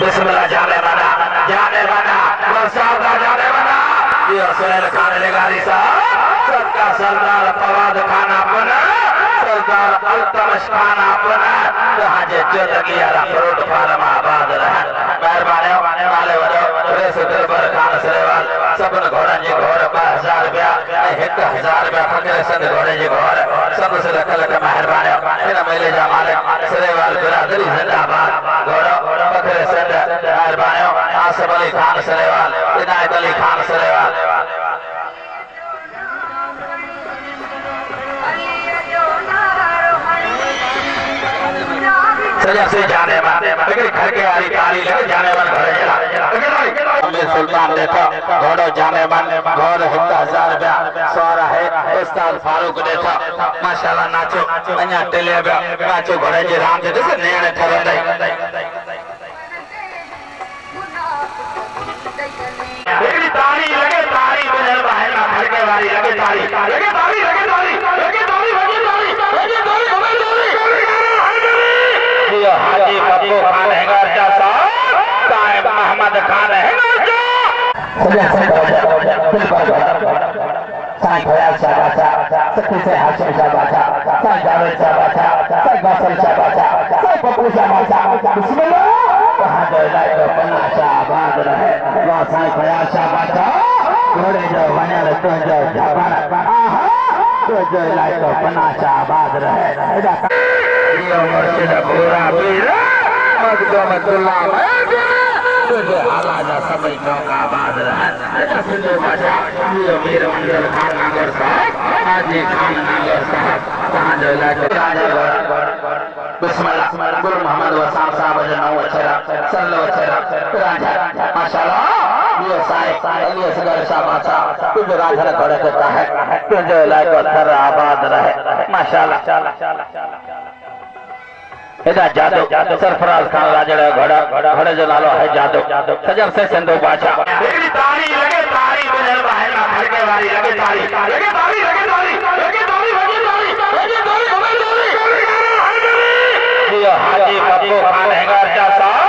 बिस्मिल्लाह जाने वाला वो सादा जाने वाला ये सुहेल खान निगारी साहब सबका सरदार फवाद खान अपना सरदार अल्तमश खान अपना जहाँ जे जिंदगी यारा फ्रूट फार्म आबाद रहे मेहरबानी वाले रेस दिलबर खान सरेवाल सबन घोड़ा जी घोड़ 2000 रुपया 1000 रुपया फकीर संद घोड़े जी घोड़ सब से लख मेहरबानी इन मेले जा मालिक सरेवाल बिरादरी जिंदाबाद घोड़ो फकीर संद मेहरबानी आसिफ अली खान सरेवाल इनायत अली खान सरेवाल सजा से जाने वाले लेकिन घर के आरी तारी लगे जाने वाले घरे चला अमीर सुल्तान देखो घोड़ो जाने वाले घोड़ 1000 रुपया सौरा है उस्ताद फारूक देखो माशाल्लाह नाचो अन्या टेले नाचो घोड़े जी राम जी से नेणे ठरंदे लेकिन तारी लगे तारी गुजर बाहर ना घर के वाली लगे तारी लगे तारी लगे तारी लगे तारी लगे तारी लगे तारी हमें हाजी पप्पू खान हैंगार साहब साहिब मोहम्मद खान हैंगार साईं फयाज शाह बादशाह सखी से हाशिम शाह बादशाह साईं जावेद शाह बादशाह साईं बासल शाह बादशाह साईं पप्पू शाह बादशाह बिस्मिल्लाह कहां जो इलाके पन्ना शाह आबाद रहे वहां साईं फयाज शाह बादशाह घोड़े जो वणियल तो जो जापान आहा तो जो इलाके पन्ना शाह आबाद रहे ये मुर्शिद पूरा पीरा मखदूमतुल्लाह तुझे आला सभी मौका आबाद रहे सिंधु बादशाह ये मीर मंजर खान नागर साहब हाजी खान नागर साहब कहां जो इलाके राजा घोड़ा बिस्मिल्लाह गुरु मोहम्मद वसाम साहब जो नौ अक्षरा सल्लो अक्षरा राजा माशाल्लाह ये साहिब अली असगर शाह बादशाह तुझे राजा घोड़े देता है तुझे इलाके थर आबाद रहे माशाल्लाह इधर जादू सरफराज खान राजड़ा घोड़े जो नालो है जादू सजर से सिंधु बादशाह तारी लगे तारी गुजर बाहर ना घर के वाली लगे तारी लगे तारी लगे तारी लगे तारी लगे तारी लगे तारी हमें तारी ये हाजी पप्पू खान हैंगार साहब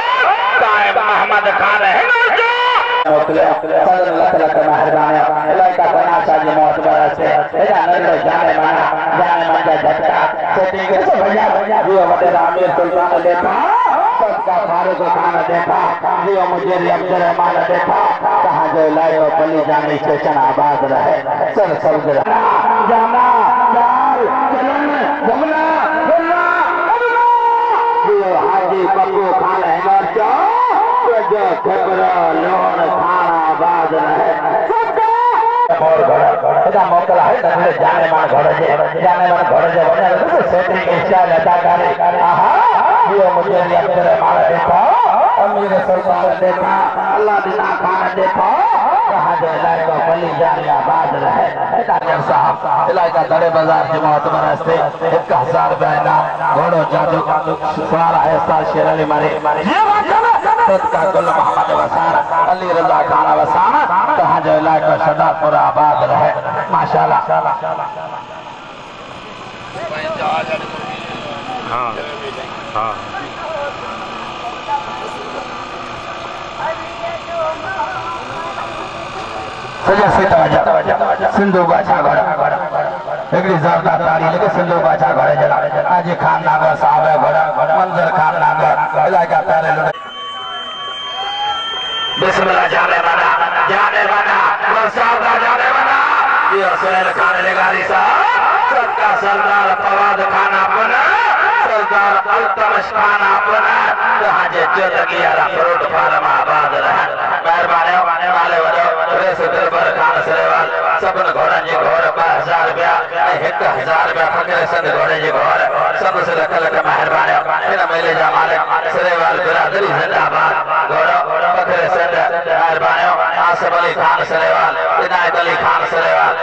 साहिब मोहम्मद खान हैंगार सदर लख मेहरबानी इलाका बना शाजी मोहतबर से एदा नजर जाने माना झटका सेटिंग से भैया ये वडेरा अमीर सुल्तान देखा सबका फारूक खान देखा ये मुझे अब्दुल रहमान देखा कहां जो लायो पली जाने स्टेशन आबाद रहे सर सर जाना यार चलन जमला ये हाजी पप्पू खान हैंगार जो खबरा लोन खाना आबाद रहे और घोड़ा मोकला है नजर जाने मान घोड़े जो सेटिंग स्टाइल अदा करे आहा ये मुझे अब्दुल रहमान देखो अमीर सुल्तान देखा अल्लाह दिना खान देखो कहां जो इलाका बली जाने आबाद रहे डॉक्टर साहब इलाका बड़े बाजार के मोहतबर से 1000 रुपया इनाम घोड़ो जादू सारा ऐसा शेर अली मारे का गुल मोहम्मद वसार अली रजा खान वसाना कहां जो इलाका सदापुर आबाद रहे माशाल्लाह हां हां सजा से तवज्जो सिंधु बादशाह घोड़ा एकड़ी ज़रदा तारी लेके सिंधु बादशाह घोड़े जला आज खान नागर साहब घोड़ा मंजर खान नागर इलाका पहले बिस्मिल्लाह जाने वाला वो सादा जाने वाला ये सुहेल खान निगारी साहब सबका सरदार फवाद खान अपना सरदार अल्तमश खान अपना जहाँ जे जिंदगी यारा फ्रूट फार्म आबाद रहे मेहरबानी वाले रेस दिलबर खान सरेवाल सबन घोड़ा जी घोड़ 2000 रुपया 1000 रुपया फकीर संद घोड़े जी घोड़ सब से लख मेहरबानी इन मेले जा मालिक सरेवाल बिरादरी जिंदाबाद घोड़ो फकीर संद मेहरबानी आसिफ अली खान सरेवाल इनायत अली खान सरेवाल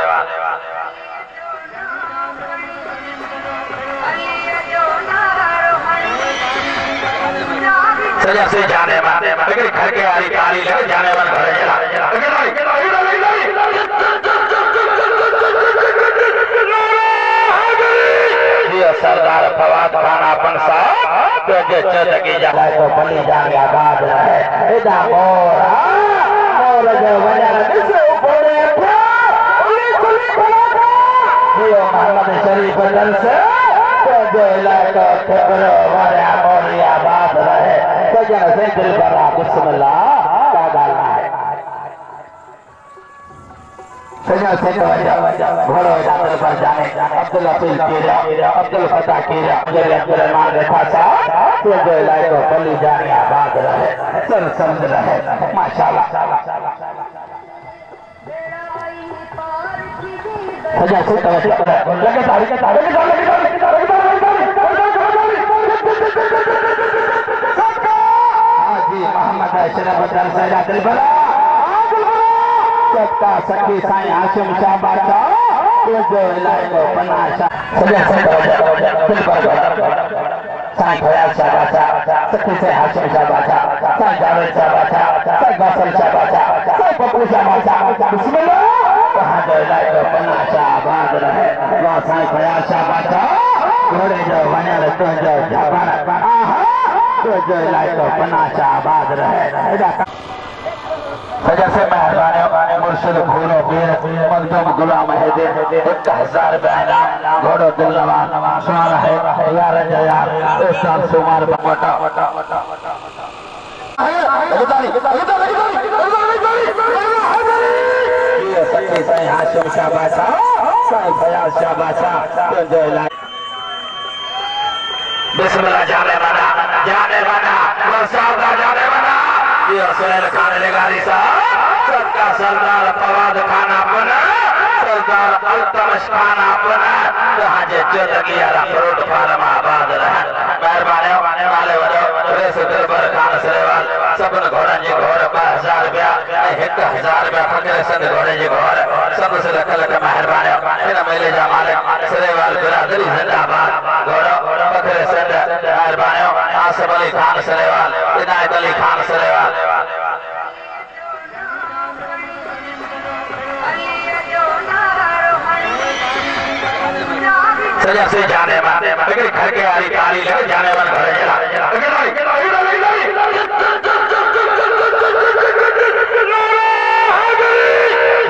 सजा से जाने वाले लेकिन घर के आरी तारी लगे जाने वाले घरे चला ये सरदार फवाद खान अपन साहब जो चौदगी जाए तो बली जाने आबाद रहे इदा मोर जो वजन दिस ऊपरे खुली ये मोहम्मद शरीफ दल से जो इलाका खबरो वाले मोरी आबाद रहे सजन से दिल भरा बिस्मिल्लाह क्या डालना है सजन से घोड़ो जाकर पर जाने अब्दुल अफील कीरा अब्दुल फता कीरा अब्दुल रहमान रेखा साहब जो इलाका बली जाने आबाद रहे सर समझ रहे माशाल्लाह सजा से लगे तारीख हाजी मोहम्मद अशरफ दल सैदा दिल भरा सबका सखी साईं हाशिम शाह बादशाह जो इलाको बना सजा से दिल भरा साईं खयाल शाह बादशाह सखी से हाशिम शाह बादशाह साईं जावेद शाह बादशाह साईं गौसल शाह बादशाह साईं पप्पू शाह बादशाह बिस्मिल्लाह कहाँ जो इलाको बना शाह आबाद रहे वहाँ साईं खयाल शाह बादशाह घोड़े जो वनल तो जो जापाना जो इलाको बना शाह आबाद रहे सजा से मेहरबानी मुर्शिद घोड़ो पीर मखदूम गुलाम हैदर 1000 रुपया घोड़ो दिल नवाज सुना है यार यार इस साल सुमार बटा सच्ची साईं हाशिम शाह बादशाह साईं फयाज शाह बादशाह जो बिस्मिल्लाह जाने वाला जाने वाला ये सुहेल खान लेगारी साहब सबका सरदार फवाद खान अपना सरदार अल्तमश खान अपना जहाँ जे चौदगी यारा फ्रूट फार्म आबाद रहे मेहरबानी वाले रेस दिलबर खान सरेवाल सबन घोड़न जी घोड़ 1000 रुपया 1000 रुपया फकीर संद घोड़े जी घोड़ सब से लख मेहरबानी इन मेले जा मालिक सरेवाल बिरादरी जिंदाबाद घोड़ो फकीर संद मेहरबानी आसिफ अली खान सरेवाल इनायत अली खान सरेवाल सजा से जाने वाले लेकिन घर के आरी तारी लगे जाने वाले घर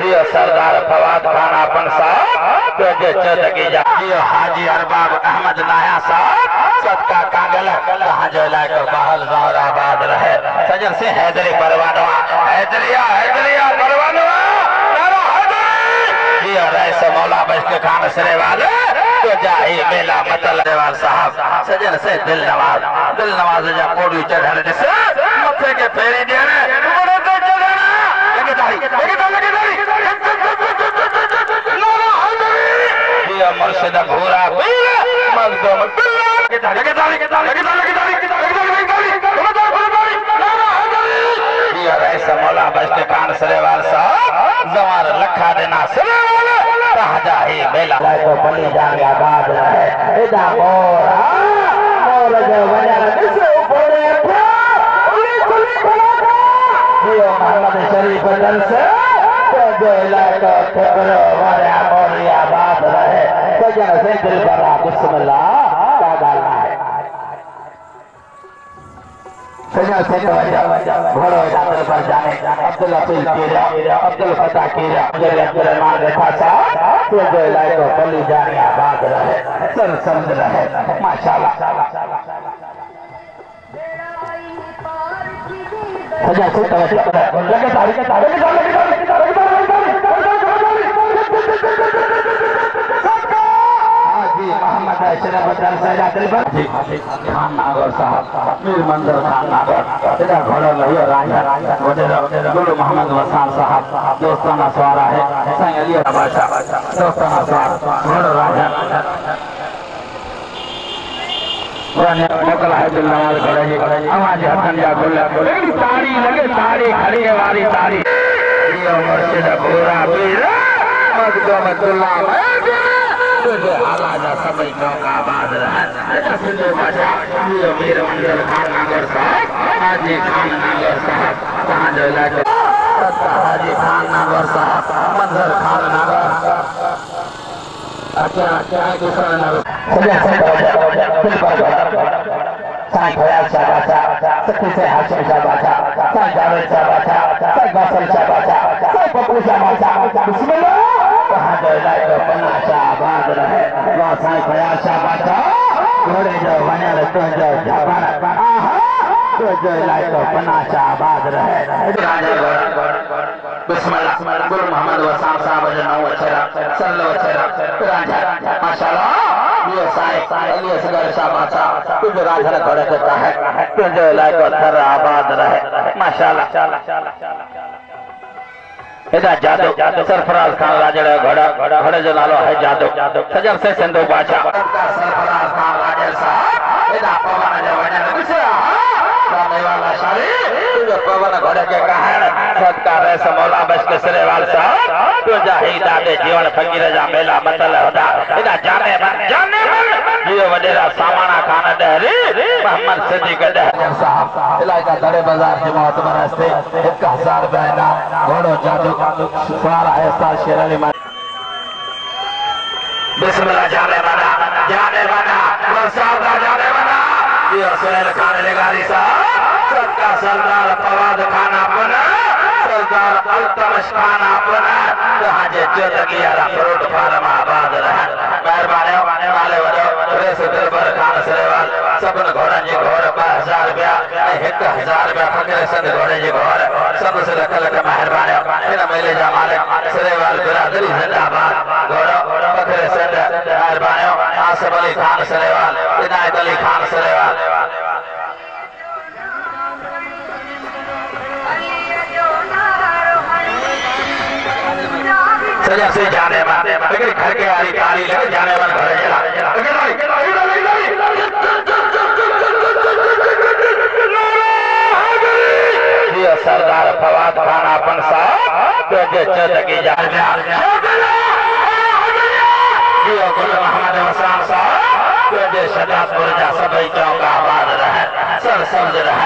चला सरदार फवाद खान अपन साहब जो चौदगी जियो हाजी अरबाब अहमद नाया साहब सबका कागल कहाँ जो इलाको बहल जौर आबाद रहे सजन से हैदरी परवानवा हैदरिया परवानवा जियो रईस मौला बश्त खान सरेवाल तो जाही मेला मतल देवाल साहब सजन से दिल नवाज जा कोड़ी चढ़ल दिसे मथे के फेरी देने बड़े तो चढ़ना लगे तारी जियो मुर्शिद घोड़ा पीर मखदूम जियो रईस मौला बश्त खान सरेवाल साहब जवान लखा देना सरेवाल राजा ही मेला तो बली जाने आबाद रहे इदा मोर जो वजन दिस ऊपरे खुली ये मोहम्मद शरीफ दल से जो इलाका खबरो वाले मोरी आबाद रहे सजन से दिल भरा बिस्मिल्लाह क्या डालना है सजा से घोड़ो जाकर पर जाने अब्दुल अफील कीरा अब्दुल फता कीरा अब्दुल रहमान रेखा साहब जो इलाको बली जाने आबाद रहे सर समझ रहे माशाल्लाह सजा से लगे तारीख हाजी मोहम्मद अशरफ दल सैदा दिल भरा खान नागौर साहब मीर मंदिर खान नागौर तेरा घोड़ा लहियो राजा गुरु मोहम्मद वसान साहब दोस्ताना सवारा है साईं अली बादशाह दोस्ताना सवार घोड़ा राजा नकल है दिल नवाज घोड़े जी आवाज हथन जा बोले तारी लगे तारी खड़ी है वाली तारी ये मुर्शिद घोड़ा पीर मखदूम गुलाम आलाजा सभी चौक आबाद रहे सिंधु बादशाह मीर मंदिर खान नागौर साहब हाजी खान नागौर साहब कहाँ जो इलाके हाजी खान नागौर साहब मंदिर खान नागौर अच्छा दूसरा नागौर साईं फयाज शाह बादशाह सखी से हाशिम शाह बादशाह साईं जावेद शाह बादशाह साईं गौसल शाह बादशाह साईं पप्पू शाह बादशाह बिस्मिल्लाह वहाँ जो इलाइक़ो पन्ना शाह आबाद रहे वहाँ साईं फयाज शाह बादशाह घोड़े जो वञण तुंहिंजो जापान तुंहिंजो इलाइक़ो पन्ना शाह आबाद रहे बिस्मिल्लाह गुरु मोहम्मद वसाम साहब जो नौ अक्षर सल्लो अक्षर राजा माशाअल्लाह ये साईं अली असगर शाह बादशाह तुझे राजा घोड़े के कहे तुझे इलाइक़ो थर आबाद रहे माशाअल्लाह एदा जादू सरफराज खान राजड़ घोड़ा घोड़े जो नालो है जादू सजर से सिंधु बादशाह सरफराज खान राजड़ साहब एदा पवन जो वजन गुजरा गाने वाला शादी तुझे पवन घोड़े के कहण सदका रस मौला बश के सिरेवाल साहब तुझा ही दादे जीवन फकीर जा मेला मतल होदा एदा जाने मन जियो वडेरा सामाना खान दहरी मोहम्मद सिद्दीक दहरी साहब इलाका दड़े बाजार के मोहतबर हस्ते 1000 रुपए इनाम घोड़ो जादू सवार है साल शेर अली बिस्मिल्लाह जाने वाला साहब जाने वाला ये सुहेल खान लेगारी साहब सबका सरदार फवाद खान अपना सरदार अल्तमश खान अपना जहाँ जे चौदगी यारा फ्रूट फार्म आबाद रहे मेहरबानी वाले रेस दिलबर खान सरेवाल सबन घोड़न जी घोड़ 2000 रुपया 1000 रुपया फकीर संग घोड़े जी घोड़ सब से लखल के मेहरबानी इन मेले जा मालिक सरेवाल बिरादरी जिंदाबाद घोड़ो फकीर संग मेहरबानी आसिफ अली खान सरेवाल इनायत अली खान सरेवाल सजा से जाने वाले लेकिन घर के आरी कारी लगे जाने वाले घर जला ये सरदार फवाद खान अपन साहब तुझे चौदगी जान ये गुल मोहम्मद वसाम साहब तुझे शजातपुर जा सभी चौक आबाद रहे सर समझ रहे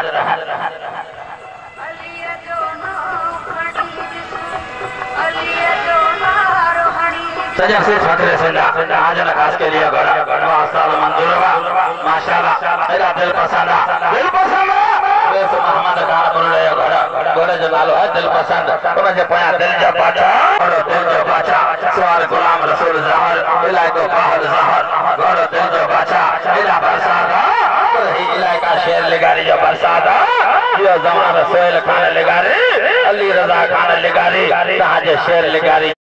सजा से फकीर सिंधा आजन खास के लिए घोड़ा साल मंजूर हुआ माशाल्लाह मेरा दिल पसंद वेस मोहम्मद खान बोले घोड़ा घोड़े जो नालो है दिल पसंद उन जे पया दिल जो बादशाह और दिल जो बादशाह सवार गुलाम रसूल जहर इलाइको बाहर जहर घोड़ो दिल जो बादशाह इला बरसात ही इलाका शेर लिगारी जो बरसात यो जमान सोहेल खान लिगारी अली रजा खान लिगारी तहां जे शेर लिगारी